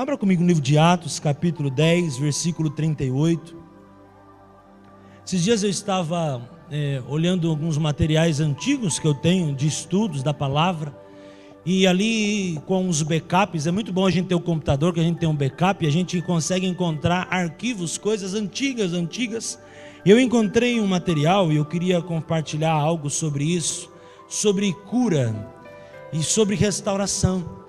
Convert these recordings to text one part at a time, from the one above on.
Abra comigo no livro de Atos, capítulo 10, versículo 38. Esses dias eu estava olhando alguns materiais antigos que eu tenho de estudos da palavra, e ali com os backups, é muito bom a gente ter o computador, que a gente tem um backup, e a gente consegue encontrar arquivos, coisas antigas. E eu encontrei um material e eu queria compartilhar algo sobre isso, sobre cura e sobre restauração.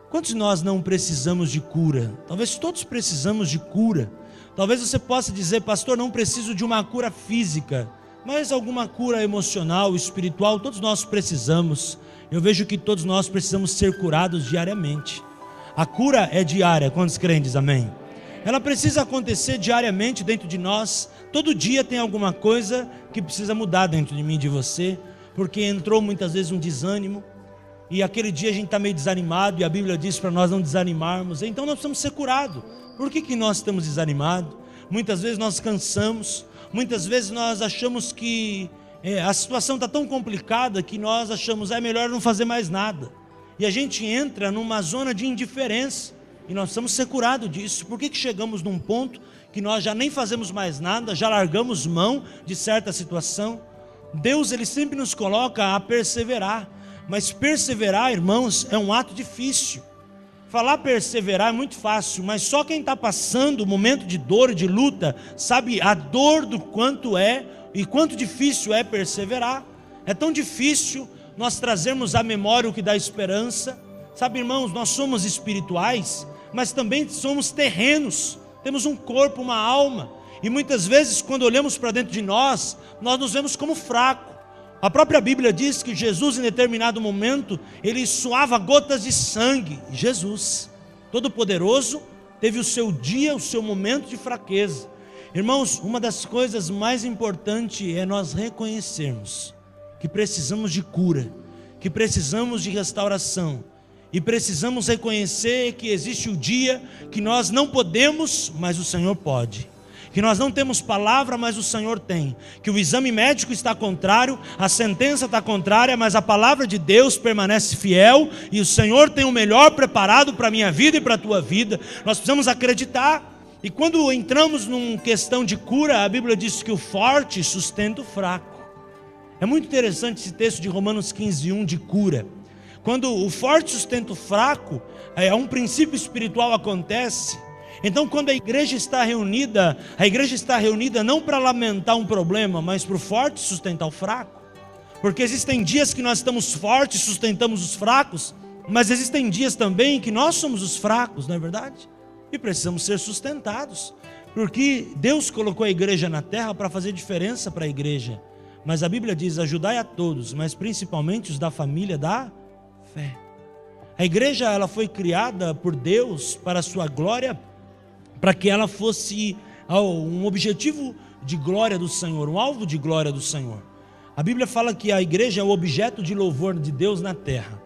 Quantos de nós não precisamos de cura? Talvez todos precisamos de cura. Talvez você possa dizer: pastor, não preciso de uma cura física, mas alguma cura emocional, espiritual, todos nós precisamos. Eu vejo que todos nós precisamos ser curados diariamente. A cura é diária, quantos creem, diz amém? Ela precisa acontecer diariamente dentro de nós. Todo dia tem alguma coisa que precisa mudar dentro de mim e de você, porque entrou muitas vezes um desânimo, e aquele dia a gente está meio desanimado, e a Bíblia diz para nós não desanimarmos. Então nós precisamos ser curados. Por que nós estamos desanimados? Muitas vezes nós cansamos, muitas vezes nós achamos que a situação está tão complicada que nós achamos melhor não fazer mais nada, e a gente entra numa zona de indiferença, e nós precisamos ser curados disso. Por que chegamos num ponto que nós já nem fazemos mais nada, já largamos mão de certa situação? Deus, Ele sempre nos coloca a perseverar, mas perseverar, irmãos, é um ato difícil. Falar perseverar é muito fácil, mas só quem está passando o momento de dor e de luta sabe a dor do quanto é e quanto difícil é perseverar. É tão difícil nós trazermos à memória o que dá esperança. Sabe, irmãos, nós somos espirituais, mas também somos terrenos. Temos um corpo, uma alma, e muitas vezes quando olhamos para dentro de nós, nós nos vemos como fracos. A própria Bíblia diz que Jesus, em determinado momento, ele suava gotas de sangue. Jesus, Todo-Poderoso, teve o seu dia, o seu momento de fraqueza. Irmãos, uma das coisas mais importantes é nós reconhecermos que precisamos de cura, que precisamos de restauração, e precisamos reconhecer que existe o dia que nós não podemos, mas o Senhor pode. Que nós não temos palavra, mas o Senhor tem. Que o exame médico está contrário, a sentença está contrária, mas a palavra de Deus permanece fiel, e o Senhor tem o melhor preparado para a minha vida e para a tua vida. Nós precisamos acreditar. E quando entramos numa questão de cura, a Bíblia diz que o forte sustenta o fraco. É muito interessante esse texto de Romanos 15:1 de cura. Quando o forte sustenta o fraco, um princípio espiritual acontece. Então, quando a igreja está reunida não para lamentar um problema, mas para o forte sustentar o fraco. Porque existem dias que nós estamos fortes, sustentamos os fracos, mas existem dias também que nós somos os fracos, não é verdade? E precisamos ser sustentados, porque Deus colocou a igreja na terra para fazer diferença para a igreja. Mas a Bíblia diz: ajudai a todos, mas principalmente os da família da fé. A igreja, ela foi criada por Deus para a sua glória, para que ela fosse um objetivo de glória do Senhor, um alvo de glória do Senhor. A Bíblia fala que a igreja é o objeto de louvor de Deus na terra.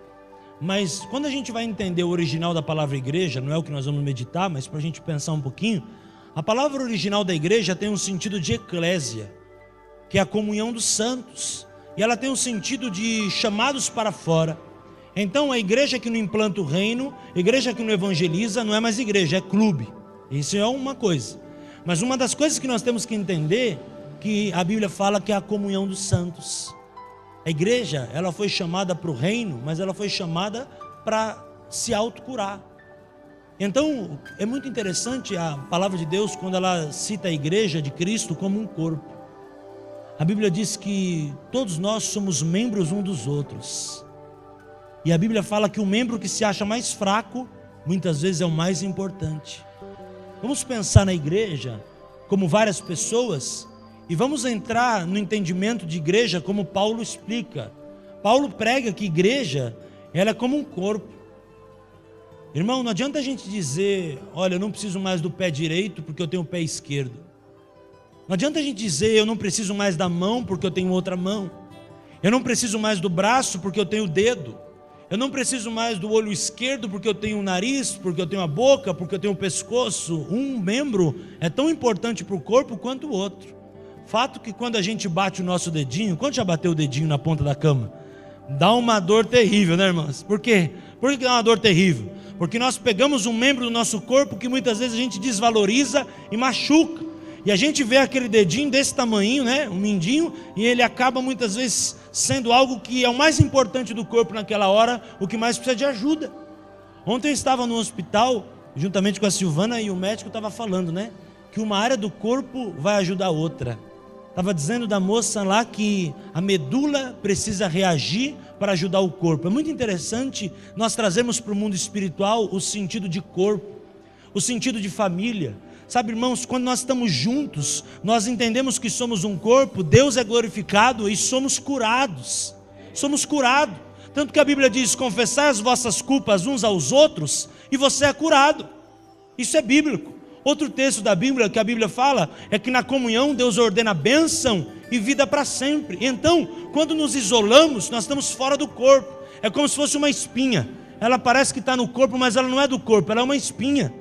Mas quando a gente vai entender o original da palavra igreja, não é o que nós vamos meditar, mas para a gente pensar um pouquinho, a palavra original da igreja tem um sentido de eclésia, que é a comunhão dos santos, e ela tem um sentido de chamados para fora. Então a igreja que não implanta o reino, a igreja que não evangeliza, não é mais igreja, é clube. Isso é uma coisa. Mas uma das coisas que nós temos que entender, que a Bíblia fala que é a comunhão dos santos. A igreja, ela foi chamada para o reino, mas ela foi chamada para se autocurar. Então, é muito interessante a palavra de Deus quando ela cita a igreja de Cristo como um corpo. A Bíblia diz que todos nós somos membros uns dos outros. E a Bíblia fala que o membro que se acha mais fraco, muitas vezes é o mais importante. Vamos pensar na igreja como várias pessoas, e vamos entrar no entendimento de igreja como Paulo explica. Paulo prega que igreja, ela é como um corpo. Irmão, não adianta a gente dizer: olha, eu não preciso mais do pé direito porque eu tenho o pé esquerdo. Não adianta a gente dizer: eu não preciso mais da mão porque eu tenho outra mão. Eu não preciso mais do braço porque eu tenho o dedo. Eu não preciso mais do olho esquerdo porque eu tenho o nariz, porque eu tenho a boca, porque eu tenho o pescoço. Um membro é tão importante para o corpo quanto o outro. Fato que quando a gente bate o nosso dedinho, quando já bateu o dedinho na ponta da cama? Dá uma dor terrível, né, irmãs? Por quê? Por que dá uma dor terrível? Porque nós pegamos um membro do nosso corpo que muitas vezes a gente desvaloriza e machuca. E a gente vê aquele dedinho desse tamanho, né? Um mindinho, e ele acaba muitas vezes sendo algo que é o mais importante do corpo naquela hora, o que mais precisa de ajuda. Ontem eu estava no hospital, juntamente com a Silvana, e o médico estava falando, né? Que uma área do corpo vai ajudar a outra. Estava dizendo da moça lá que a medula precisa reagir para ajudar o corpo. É muito interessante nós trazermos para o mundo espiritual o sentido de corpo, o sentido de família. Sabe, irmãos, quando nós estamos juntos, nós entendemos que somos um corpo, Deus é glorificado e somos curados. Somos curados. Tanto que a Bíblia diz: confessai as vossas culpas uns aos outros e você é curado. Isso é bíblico. Outro texto da Bíblia que a Bíblia fala é que na comunhão Deus ordena bênção e vida para sempre. Então, quando nos isolamos, nós estamos fora do corpo. É como se fosse uma espinha. Ela parece que está no corpo, mas ela não é do corpo, ela é uma espinha.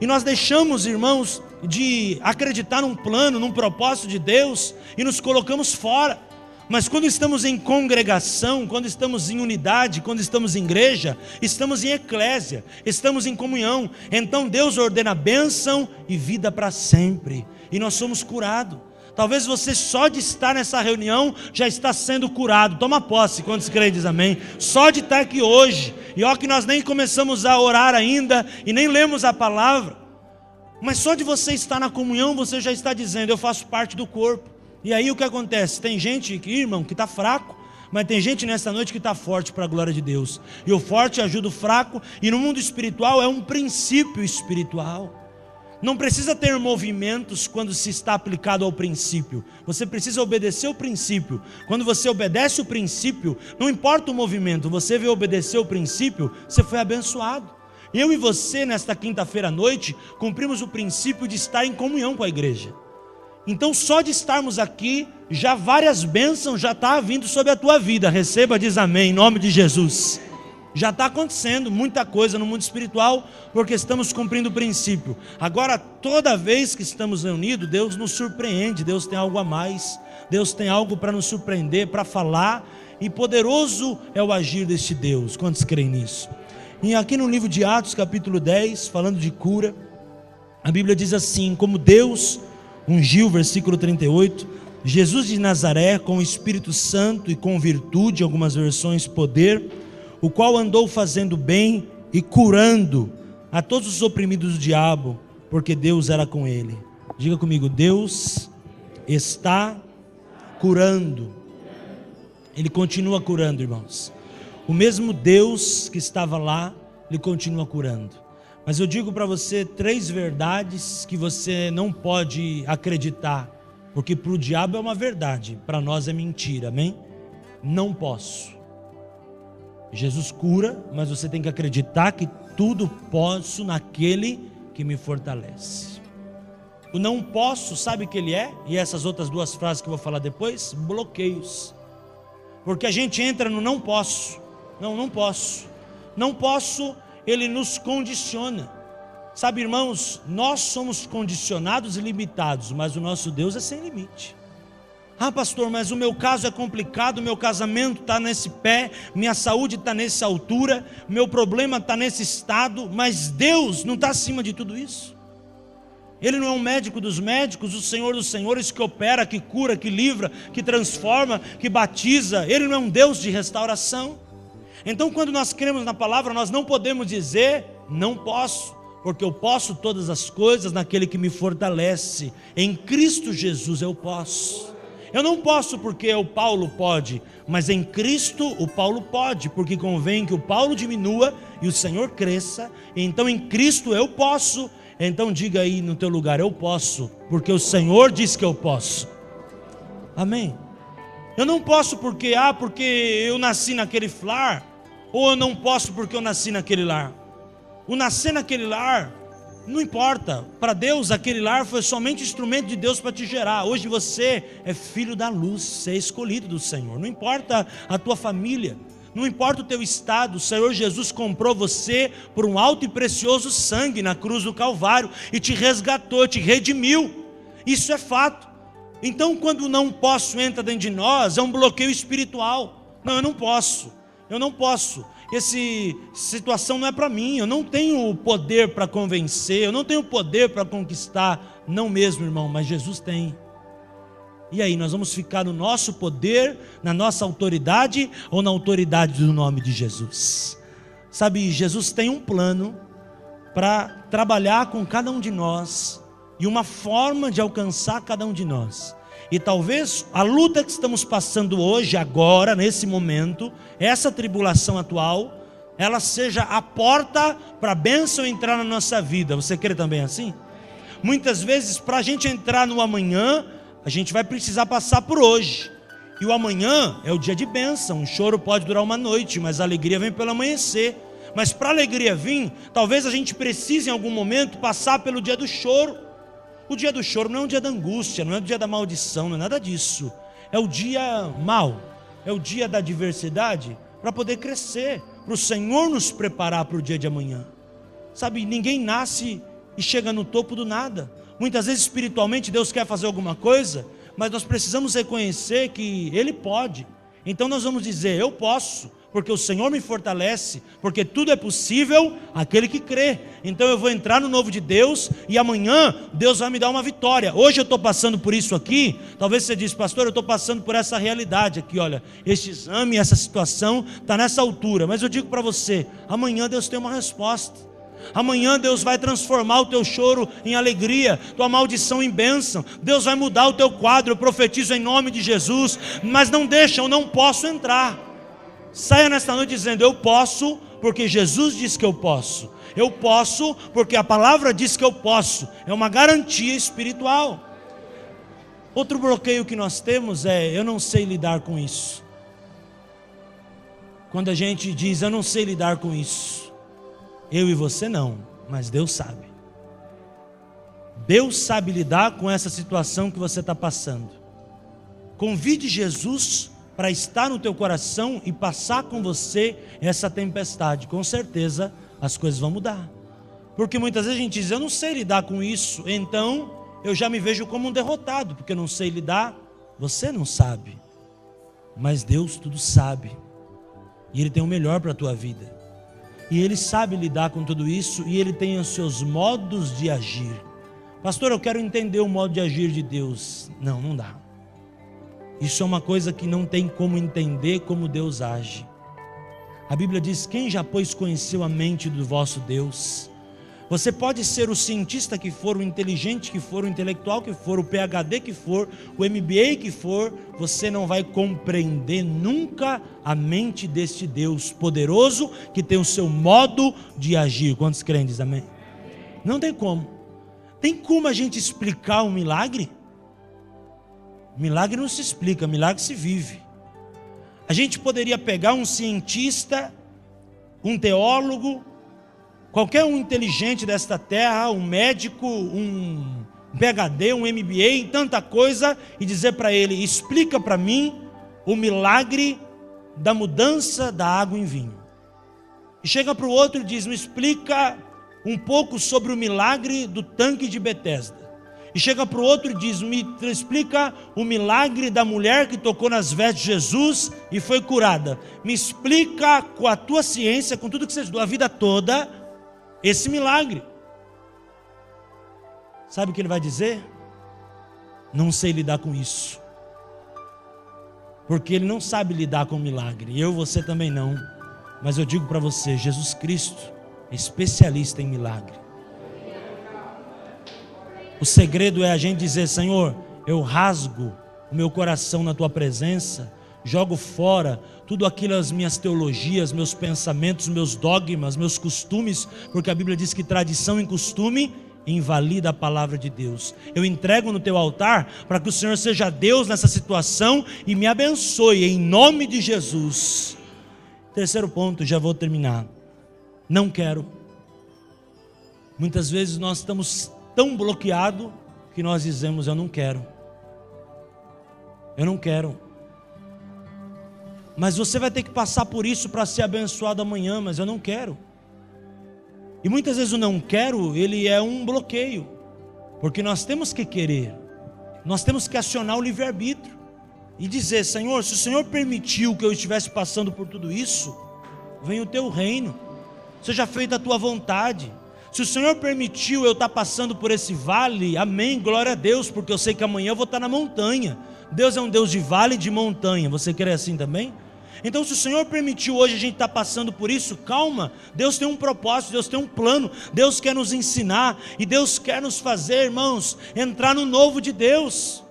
E nós deixamos, irmãos, de acreditar num plano, num propósito de Deus e nos colocamos fora. Mas quando estamos em congregação, quando estamos em unidade, quando estamos em igreja, estamos em eclésia, estamos em comunhão. Então Deus ordena bênção e vida para sempre. E nós somos curados. Talvez você só de estar nessa reunião já está sendo curado. Toma posse, quantos creem, diz amém. Só de estar aqui hoje. E ó que nós nem começamos a orar ainda e nem lemos a palavra. Mas só de você estar na comunhão, você já está dizendo: eu faço parte do corpo. E aí o que acontece? Tem gente aqui, irmão, que está fraco, mas tem gente nessa noite que está forte para a glória de Deus. E o forte ajuda o fraco, e no mundo espiritual é um princípio espiritual. Não precisa ter movimentos quando se está aplicado ao princípio. Você precisa obedecer o princípio. Quando você obedece o princípio, não importa o movimento, você veio obedecer o princípio, você foi abençoado. Eu e você, nesta quinta-feira à noite, cumprimos o princípio de estar em comunhão com a igreja. Então só de estarmos aqui, já várias bênçãos já estão vindo sobre a tua vida. Receba, diz amém, em nome de Jesus. Já está acontecendo muita coisa no mundo espiritual, porque estamos cumprindo o princípio. Agora, toda vez que estamos reunidos, Deus nos surpreende, Deus tem algo a mais. Deus tem algo para nos surpreender, para falar, e poderoso é o agir deste Deus. Quantos creem nisso? E aqui no livro de Atos, capítulo 10, falando de cura, a Bíblia diz assim: como Deus ungiu, versículo 38, Jesus de Nazaré com o Espírito Santo e com virtude, algumas versões poder, o qual andou fazendo bem e curando a todos os oprimidos do diabo, porque Deus era com ele. Diga comigo: Deus está curando. Ele continua curando, irmãos. O mesmo Deus que estava lá, Ele continua curando. Mas eu digo para você 3 verdades que você não pode acreditar, porque para o diabo é uma verdade, para nós é mentira, amém? Não posso. Jesus cura, mas você tem que acreditar que tudo posso naquele que me fortalece. O não posso, sabe o que ele é? E essas outras 2 frases que eu vou falar depois, bloqueios. Porque a gente entra no não posso. Não posso. Não posso, ele nos condiciona. Sabe, irmãos, nós somos condicionados e limitados, mas o nosso Deus é sem limite. Ah, pastor, mas o meu caso é complicado, meu casamento está nesse pé, minha saúde está nessa altura, meu problema está nesse estado, mas Deus não está acima de tudo isso. Ele não é um médico dos médicos, o Senhor dos senhores, que opera, que cura, que livra, que transforma, que batiza. Ele não é um Deus de restauração. Então, quando nós cremos na palavra, nós não podemos dizer não posso, porque eu posso todas as coisas naquele que me fortalece. Em Cristo Jesus eu posso. Eu não posso porque o Paulo pode, mas em Cristo o Paulo pode, porque convém que o Paulo diminua e o Senhor cresça. Então em Cristo eu posso. Então diga aí no teu lugar: eu posso, porque o Senhor diz que eu posso. Amém? Eu não posso porque eu nasci naquele lar, ou eu não posso porque eu nasci naquele lar. O nascer naquele lar não importa, para Deus aquele lar foi somente instrumento de Deus para te gerar. Hoje você é filho da luz, você é escolhido do Senhor. Não importa a tua família, não importa o teu estado, o Senhor Jesus comprou você por um alto e precioso sangue na cruz do Calvário e te resgatou, te redimiu. Isso é fato. Então quando não posso entra dentro de nós, é um bloqueio espiritual. Não, eu não posso. essa situação não é para mim, eu não tenho o poder para convencer, eu não tenho o poder para conquistar. Não mesmo, irmão, mas Jesus tem. E aí, nós vamos ficar no nosso poder, na nossa autoridade, ou na autoridade do nome de Jesus? Sabe, Jesus tem um plano para trabalhar com cada um de nós, e uma forma de alcançar cada um de nós. E talvez a luta que estamos passando hoje, agora, nesse momento, essa tribulação atual, ela seja a porta para a bênção entrar na nossa vida. Você crê também assim? Muitas vezes, para a gente entrar no amanhã, a gente vai precisar passar por hoje. E o amanhã é o dia de bênção. O choro pode durar uma noite, mas a alegria vem pelo amanhecer. Mas para a alegria vir, talvez a gente precise em algum momento passar pelo dia do choro. O dia do choro não é um dia da angústia, não é o dia da maldição, não é nada disso. É o dia mau, é o dia da adversidade, para poder crescer, para o Senhor nos preparar para o dia de amanhã. Sabe, ninguém nasce e chega no topo do nada. Muitas vezes espiritualmente Deus quer fazer alguma coisa, mas nós precisamos reconhecer que Ele pode. Então nós vamos dizer, eu posso, porque o Senhor me fortalece, porque tudo é possível aquele que crê. Então eu vou entrar no novo de Deus, e amanhã Deus vai me dar uma vitória. Hoje eu estou passando por isso aqui, talvez você diz, pastor, eu estou passando por essa realidade aqui, olha, este exame, essa situação está nessa altura, mas eu digo para você, amanhã Deus tem uma resposta. Amanhã Deus vai transformar o teu choro em alegria, tua maldição em bênção. Deus vai mudar o teu quadro, eu profetizo em nome de Jesus. Mas não deixa, eu não posso entrar. Saia nesta noite dizendo, eu posso, porque Jesus diz que eu posso. Eu posso, porque a palavra diz que eu posso. É uma garantia espiritual. Outro bloqueio que nós temos é, eu não sei lidar com isso. Quando a gente diz, eu não sei lidar com isso. Eu e você não, mas Deus sabe. Deus sabe lidar com essa situação que você está passando. Convide Jesus para estar no teu coração e passar com você essa tempestade. Com certeza as coisas vão mudar. Porque muitas vezes a gente diz, eu não sei lidar com isso, então eu já me vejo como um derrotado, porque eu não sei lidar. Você não sabe, mas Deus tudo sabe. E Ele tem o melhor para a tua vida. E Ele sabe lidar com tudo isso, e Ele tem os seus modos de agir. Pastor, eu quero entender o modo de agir de Deus. Não, não dá. Isso é uma coisa que não tem como entender como Deus age. A Bíblia diz, quem já pois conheceu a mente do vosso Deus? Você pode ser o cientista que for, o inteligente que for, o intelectual que for, o PhD que for, o MBA que for, você não vai compreender nunca a mente deste Deus poderoso que tem o seu modo de agir. Quantos crentes, amém? Não tem como. Tem como a gente explicar um milagre? Milagre não se explica, milagre se vive. A gente poderia pegar um cientista, um teólogo, qualquer um inteligente desta terra, um médico, um PhD, um MBA, em tanta coisa, e dizer para ele, explica para mim o milagre da mudança da água em vinho. E chega para o outro e diz, me explica um pouco sobre o milagre do tanque de Betesda. E chega para o outro e diz, me explica o milagre da mulher que tocou nas vestes de Jesus e foi curada. Me explica com a tua ciência, com tudo que você estudou a vida toda, esse milagre. Sabe o que ele vai dizer? Não sei lidar com isso. Porque ele não sabe lidar com o milagre. Eu, você também não. Mas eu digo para você, Jesus Cristo é especialista em milagre. O segredo é a gente dizer, Senhor, eu rasgo o meu coração na tua presença, jogo fora tudo aquilo, as minhas teologias, meus pensamentos, meus dogmas, meus costumes, porque a Bíblia diz que tradição e costume invalida a palavra de Deus. Eu entrego no teu altar para que o Senhor seja Deus nessa situação e me abençoe em nome de Jesus. Terceiro ponto, já vou terminar. Não quero. Muitas vezes nós estamos tão bloqueados que nós dizemos, eu não quero. Eu não quero. Mas você vai ter que passar por isso para ser abençoado amanhã, mas eu não quero. E muitas vezes o não quero, ele é um bloqueio, porque nós temos que querer, nós temos que acionar o livre-arbítrio e dizer, Senhor, se o Senhor permitiu que eu estivesse passando por tudo isso, venha o teu reino, seja feita a tua vontade. Se o Senhor permitiu eu estar passando por esse vale, amém, glória a Deus, porque eu sei que amanhã eu vou estar na montanha. Deus é um Deus de vale e de montanha, você quer assim também? Então se o Senhor permitiu hoje a gente estar passando por isso, calma, Deus tem um propósito, Deus tem um plano, Deus quer nos ensinar, e Deus quer nos fazer, irmãos, entrar no novo de Deus.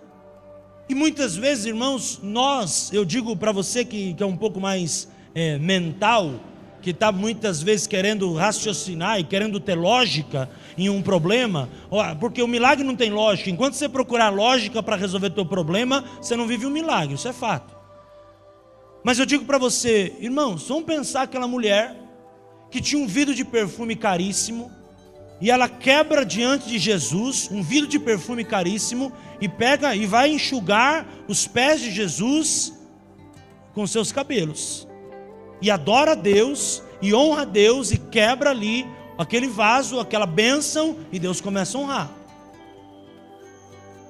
E muitas vezes, irmãos, eu digo para você que é um pouco mais mental, que está muitas vezes querendo raciocinar e querendo ter lógica em um problema, porque o milagre não tem lógica. Enquanto você procurar lógica para resolver teu problema, você não vive um milagre, isso é fato. Mas eu digo para você, irmãos, vamos pensar aquela mulher que tinha um vidro de perfume caríssimo, e ela quebra diante de Jesus um vidro de perfume caríssimo, e pega e vai enxugar os pés de Jesus com seus cabelos, e adora a Deus, e honra a Deus, e quebra ali aquele vaso, aquela bênção, e Deus começa a honrar.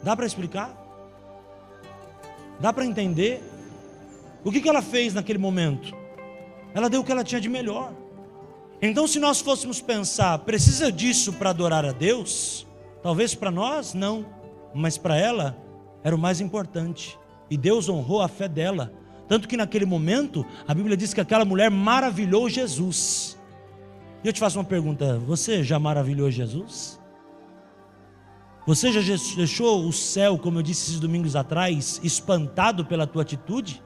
Dá para explicar? Dá para entender? O que ela fez naquele momento? Ela deu o que ela tinha de melhor. Então, se nós fôssemos pensar, precisa disso para adorar a Deus? Talvez para nós não, mas para ela era o mais importante, e Deus honrou a fé dela. Tanto que naquele momento, a Bíblia diz que aquela mulher maravilhou Jesus. E eu te faço uma pergunta, você já maravilhou Jesus? Você já deixou o céu, como eu disse esses domingos atrás, espantado pela tua atitude?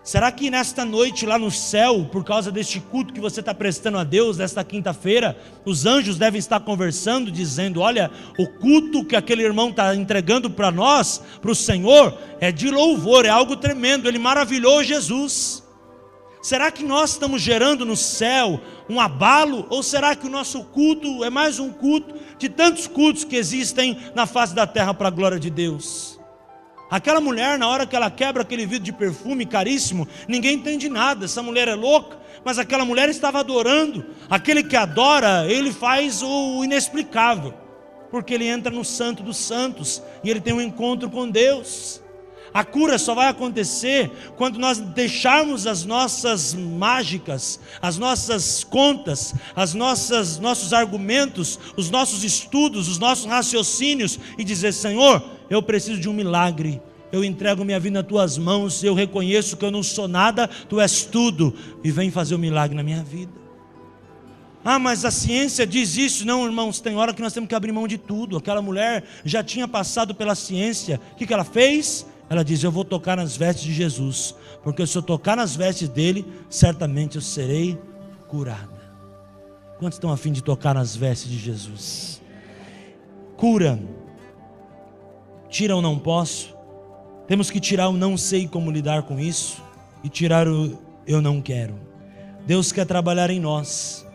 Será que nesta noite lá no céu, por causa deste culto que você está prestando a Deus, nesta quinta-feira, os anjos devem estar conversando, dizendo, olha, o culto que aquele irmão está entregando para nós, para o Senhor, é de louvor, é algo tremendo, ele maravilhou Jesus. Será que nós estamos gerando no céu um abalo, ou será que o nosso culto é mais um culto de tantos cultos que existem na face da terra para a glória de Deus? Aquela mulher, na hora que ela quebra aquele vidro de perfume caríssimo, ninguém entende nada, essa mulher é louca, mas aquela mulher estava adorando. Aquele que adora, ele faz o inexplicável, porque ele entra no santo dos santos, e ele tem um encontro com Deus. A cura só vai acontecer quando nós deixarmos as nossas mágicas, as nossas contas, nossos argumentos, os nossos estudos, os nossos raciocínios, e dizer, Senhor, eu preciso de um milagre, eu entrego minha vida nas tuas mãos, eu reconheço que eu não sou nada, tu és tudo, e vem fazer um milagre na minha vida. Ah, mas a ciência diz isso. Não, irmãos, tem hora que nós temos que abrir mão de tudo. Aquela mulher já tinha passado pela ciência, o que ela fez? Ela diz, eu vou tocar nas vestes de Jesus, porque se eu tocar nas vestes dele, certamente eu serei curada. Quantos estão a fim de tocar nas vestes de Jesus? Cura. Tira o não posso. Temos que tirar o não sei como lidar com isso, e tirar o eu não quero. Deus quer trabalhar em nós,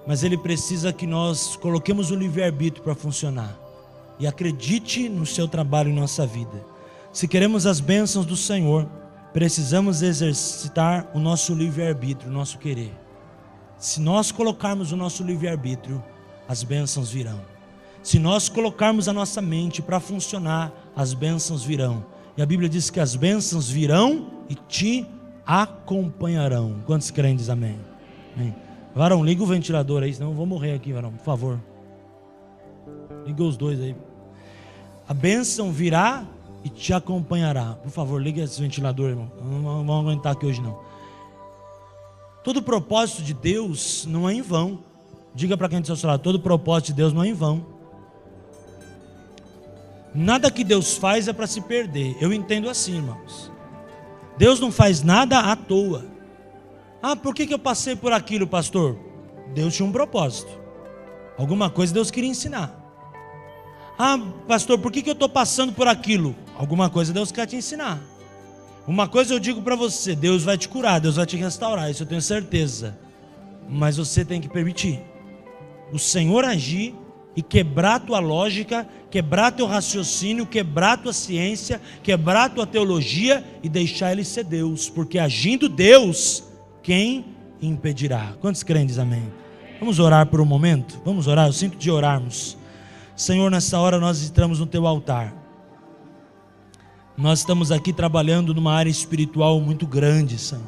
mas Ele precisa que nós coloquemos o livre-arbítrio para funcionar, e acredite no seu trabalho em nossa vida. Se queremos as bênçãos do Senhor, precisamos exercitar o nosso livre-arbítrio, o nosso querer. Se nós colocarmos o nosso livre-arbítrio, as bênçãos virão. Se nós colocarmos a nossa mente para funcionar, as bênçãos virão. E a Bíblia diz que as bênçãos virão e te acompanharão. Quantos creem, diz amém? Amém. Varão, liga o ventilador aí, senão eu vou morrer aqui, varão, por favor. Liga os dois aí. A bênção virá e te acompanhará. Por favor, liga esse ventilador, irmão. Não vamos aguentar aqui hoje não. Todo propósito de Deus não é em vão. Diga para quem está ao seu lado, todo propósito de Deus não é em vão. Nada que Deus faz é para se perder. Eu entendo assim, irmãos. Deus não faz nada à toa. Ah, por que eu passei por aquilo, pastor? Deus tinha um propósito. Alguma coisa Deus queria ensinar. Ah, pastor, por que eu estou passando por aquilo? Alguma coisa Deus quer te ensinar. Uma coisa eu digo para você, Deus vai te curar, Deus vai te restaurar, isso eu tenho certeza. Mas você tem que permitir o Senhor agir e quebrar a tua lógica, quebrar teu raciocínio, quebrar a tua ciência, quebrar a tua teologia e deixar Ele ser Deus, porque agindo Deus, quem impedirá? Quantos creem, diz amém? Vamos orar por um momento? Vamos orar, eu sinto de orarmos. Senhor, nessa hora nós entramos no teu altar. Nós estamos aqui trabalhando numa área espiritual muito grande, Senhor.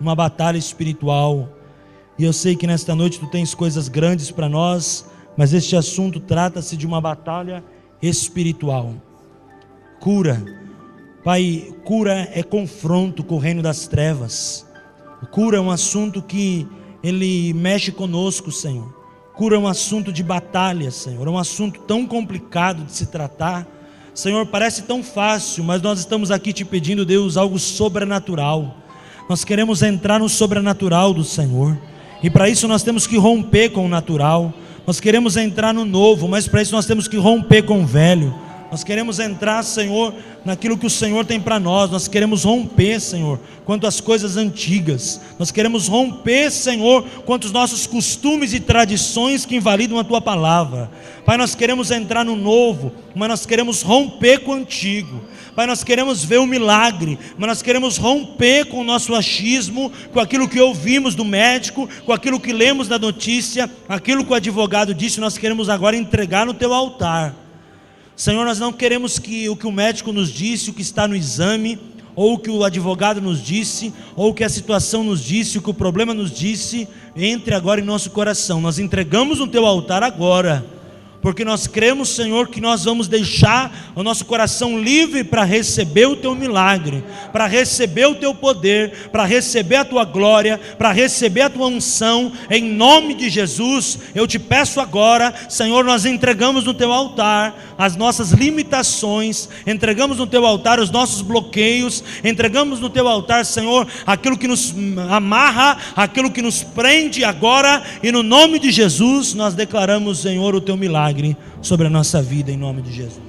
Uma batalha espiritual. E eu sei que nesta noite Tu tens coisas grandes para nós, mas este assunto trata-se de uma batalha espiritual. Cura, Pai, cura é confronto com o reino das trevas. Cura é um assunto que ele mexe conosco, Senhor. Cura é um assunto de batalha, Senhor. É um assunto tão complicado de se tratar. Senhor, parece tão fácil, mas nós estamos aqui te pedindo, Deus, algo sobrenatural. Nós queremos entrar no sobrenatural do Senhor, e para isso nós temos que romper com o natural. Nós queremos entrar no novo, mas para isso nós temos que romper com o velho. Nós queremos entrar, Senhor, naquilo que o Senhor tem para nós. Nós queremos romper, Senhor, quanto às coisas antigas. Nós queremos romper, Senhor, quanto aos nossos costumes e tradições que invalidam a Tua palavra. Pai, nós queremos entrar no novo, mas nós queremos romper com o antigo. Pai, nós queremos ver o milagre, mas nós queremos romper com o nosso achismo, com aquilo que ouvimos do médico, com aquilo que lemos na notícia, aquilo que o advogado disse. Nós queremos agora entregar no Teu altar. Senhor, nós não queremos que o médico nos disse, o que está no exame, ou o que o advogado nos disse, ou o que a situação nos disse, o que o problema nos disse, entre agora em nosso coração. Nós entregamos no Teu altar agora, porque nós cremos, Senhor, que nós vamos deixar o nosso coração livre para receber o Teu milagre, para receber o Teu poder, para receber a Tua glória, para receber a Tua unção. Em nome de Jesus, eu te peço agora, Senhor, nós entregamos no Teu altar as nossas limitações, entregamos no Teu altar os nossos bloqueios, entregamos no Teu altar, Senhor, aquilo que nos amarra, aquilo que nos prende agora, e no nome de Jesus nós declaramos, Senhor, o Teu milagre sobre a nossa vida, em nome de Jesus.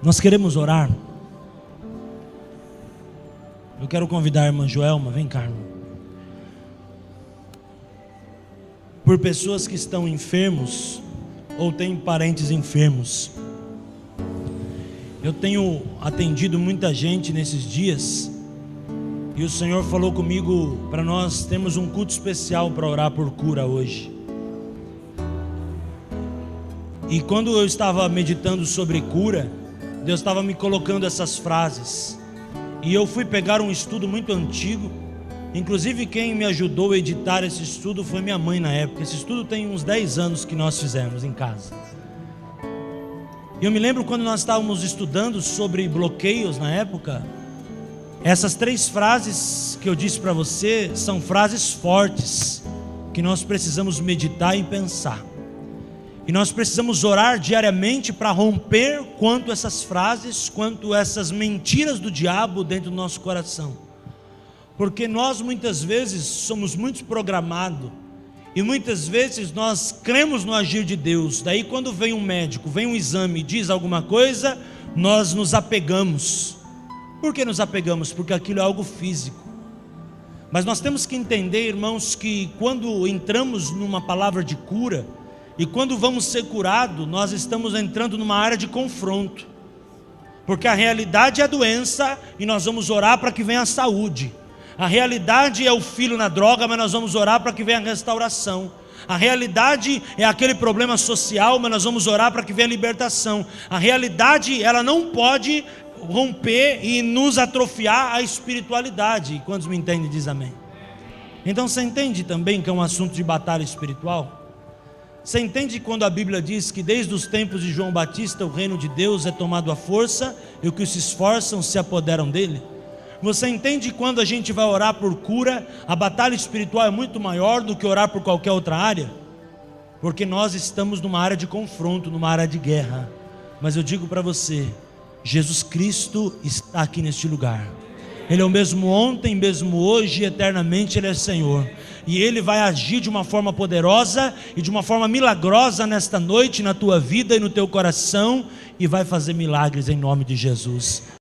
Nós queremos orar. Eu quero convidar a irmã Joelma, vem cá, irmã. Por pessoas que estão enfermos ou têm parentes enfermos. Eu tenho atendido muita gente nesses dias, e o Senhor falou comigo para nós termos um culto especial para orar por cura hoje. E quando eu estava meditando sobre cura, Deus estava me colocando essas frases. E eu fui pegar um estudo muito antigo. Inclusive quem me ajudou a editar esse estudo foi minha mãe na época. Esse estudo tem uns 10 anos que nós fizemos em casa. E eu me lembro quando nós estávamos estudando sobre bloqueios na época. Essas 3 frases que eu disse para você são frases fortes, que nós precisamos meditar e pensar. E nós precisamos orar diariamente para romper quanto essas frases, quanto essas mentiras do diabo dentro do nosso coração. Porque nós muitas vezes somos muito programados, e muitas vezes nós cremos no agir de Deus. Daí quando vem um médico, vem um exame e diz alguma coisa, nós nos apegamos. Por que nos apegamos? Porque aquilo é algo físico. Mas nós temos que entender, irmãos, que quando entramos numa palavra de cura, e quando vamos ser curados, nós estamos entrando numa área de confronto. Porque a realidade é a doença, e nós vamos orar para que venha a saúde. A realidade é o filho na droga, mas nós vamos orar para que venha a restauração. A realidade é aquele problema social, mas nós vamos orar para que venha a libertação. A realidade, ela não pode romper e nos atrofiar a espiritualidade. E quantos me entendem, diz amém. Então você entende também que é um assunto de batalha espiritual? Você entende quando a Bíblia diz que desde os tempos de João Batista o reino de Deus é tomado à força, e os que se esforçam se apoderam dele? Você entende quando a gente vai orar por cura, a batalha espiritual é muito maior do que orar por qualquer outra área? Porque nós estamos numa área de confronto, numa área de guerra. Mas eu digo para você, Jesus Cristo está aqui neste lugar. Ele é o mesmo ontem, mesmo hoje, eternamente Ele é Senhor. E Ele vai agir de uma forma poderosa e de uma forma milagrosa nesta noite, na tua vida e no teu coração, e vai fazer milagres em nome de Jesus.